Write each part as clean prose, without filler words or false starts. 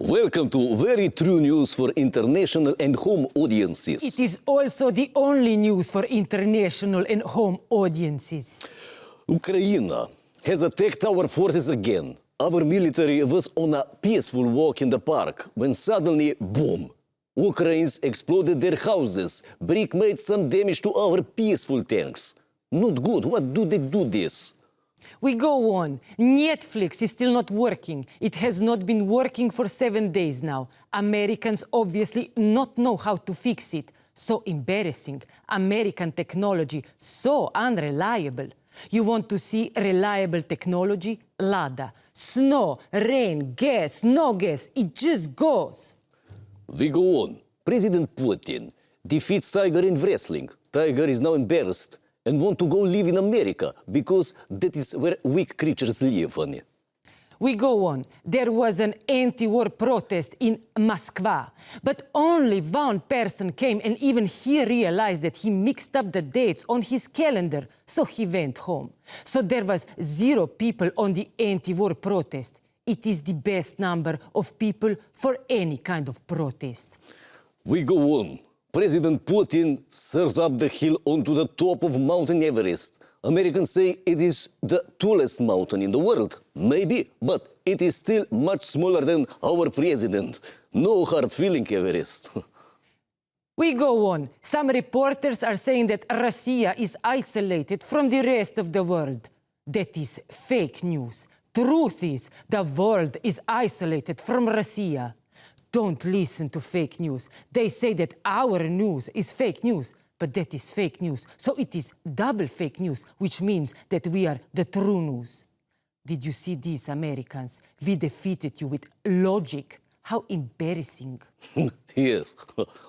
Welcome to very true news for international and home audiences. It is also the only news for international and home audiences. Ukraine has attacked our forces again. Our military was on a peaceful walk in the park when suddenly, boom! Ukrainians exploded their houses. Brick made some damage to our peaceful tanks. Not good. What do they do this? We go on. Netflix is still not working. It has not been working for 7 days now. Americans obviously not know how to fix it. So embarrassing. American technology, so unreliable. You want to see reliable technology? Lada. Snow, rain, gas, no gas. It just goes. We go on. President Putin defeats Tiger in wrestling. Tiger is now embarrassed and want to go live in America because that is where weak creatures live. We go on. There was an anti-war protest in Moscow, but only one person came, and even he realized that he mixed up the dates on his calendar, so he went home. So there was 0 people on the anti-war protest. It is the best number of people for any kind of protest. We go on. President Putin surfed up the hill onto the top of Mount Everest. Americans say it is the tallest mountain in the world. Maybe, but it is still much smaller than our president. No hard feeling, Everest. We go on. Some reporters are saying that Russia is isolated from the rest of the world. That is fake news. Truth is, the world is isolated from Russia. Don't listen to fake news. They say that our news is fake news, but that is fake news. So it is double fake news, which means that we are the true news. Did you see these Americans? We defeated you with logic. How embarrassing. Yes,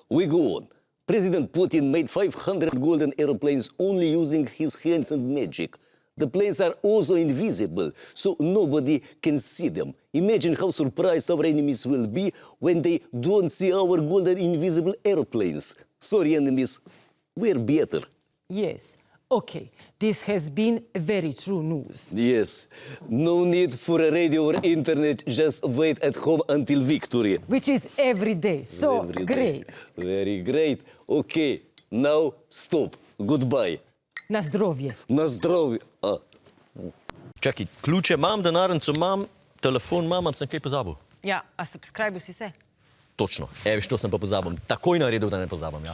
we go on. President Putin made 500 golden airplanes only using his hands and magic. The planes are also invisible, so nobody can see them. Imagine how surprised our enemies will be when they don't see our golden invisible airplanes. Sorry, enemies, we're better. Yes. Okay, this has been very true news. Yes. No need for a radio or internet, just wait at home until victory. Which is every day. So Every day. great. Very great. Okay, now stop. Goodbye. Na zdrovje. Na zdravje. Čakaj, ključe imam, denarnico imam, telefon imam, ali sem kaj pozabil? Ja, a subscribe si se? Točno. Eviš, to sem pa pozabil. Takoj naredil, da ne pozabim, ja.